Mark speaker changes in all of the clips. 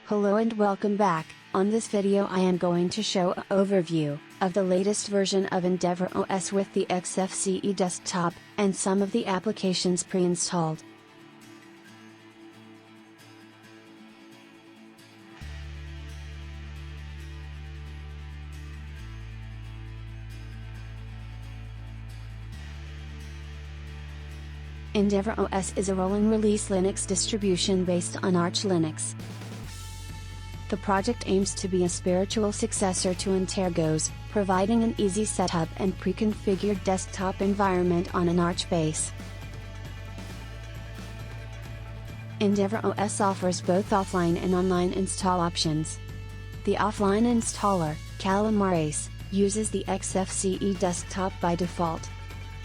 Speaker 1: Hello and welcome back. On this video I am going to show an overview of the latest version of EndeavourOS with the Xfce desktop, and some of the applications pre-installed. EndeavourOS is a rolling release Linux distribution based on Arch Linux. The project aims to be a spiritual successor to Antergos, providing an easy setup and pre-configured desktop environment on an Arch base. EndeavourOS offers both offline and online install options. The offline installer, Calamares, uses the Xfce desktop by default.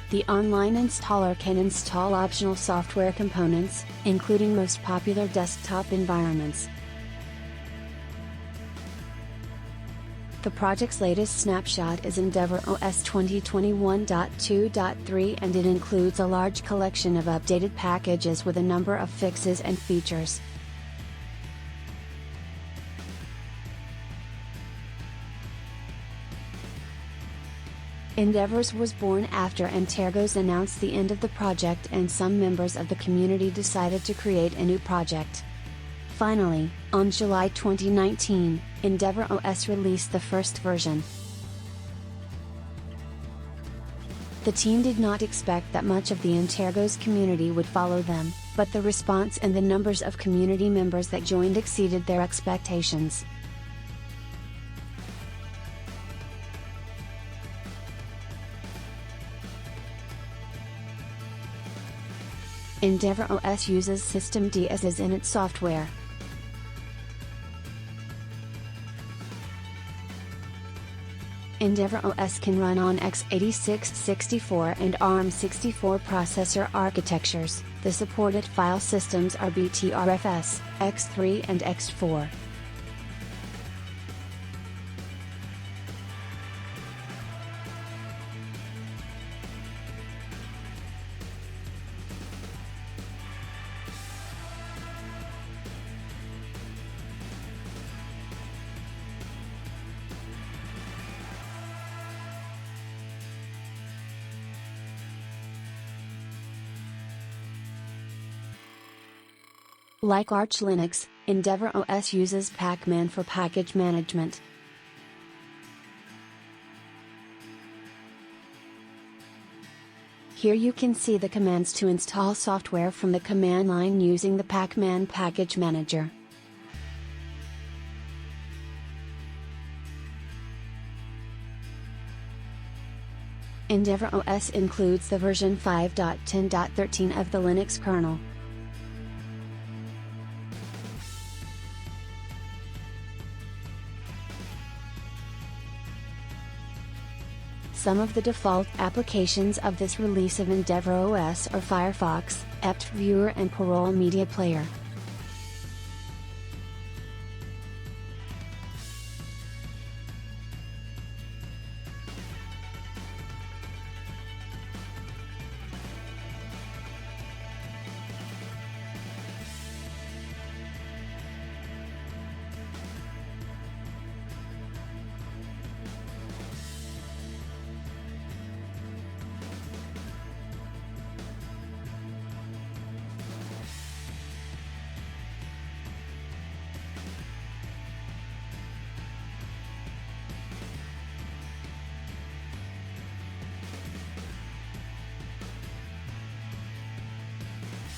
Speaker 1: The online installer can install optional software components, including most popular desktop environments. The project's latest snapshot is EndeavourOS 2021.2.3, and it includes a large collection of updated packages with a number of fixes and features. EndeavourOS was born after Antergos announced the end of the project and some members of the community decided to create a new project. Finally, on July 2019, EndeavourOS released the first version. The team did not expect that much of the Antergos community would follow them, but the response and the numbers of community members that joined exceeded their expectations. EndeavourOS uses systemd as in its software. EndeavourOS can run on x86 64 and ARM64 processor architectures. The supported file systems are Btrfs, X3 and X4. Like Arch Linux, EndeavourOS uses pacman for package management. Here you can see the commands to install software from the command line using the pacman package manager. EndeavourOS includes the version 5.10.13 of the Linux kernel. Some of the default applications of this release of EndeavourOS are Firefox, apt Viewer and Parole Media Player.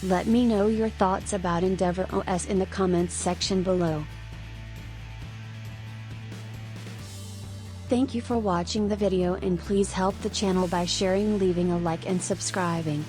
Speaker 1: Let me know your thoughts about EndeavourOS in the comments section below. Thank you for watching the video, and please help the channel by sharing, leaving a like and subscribing.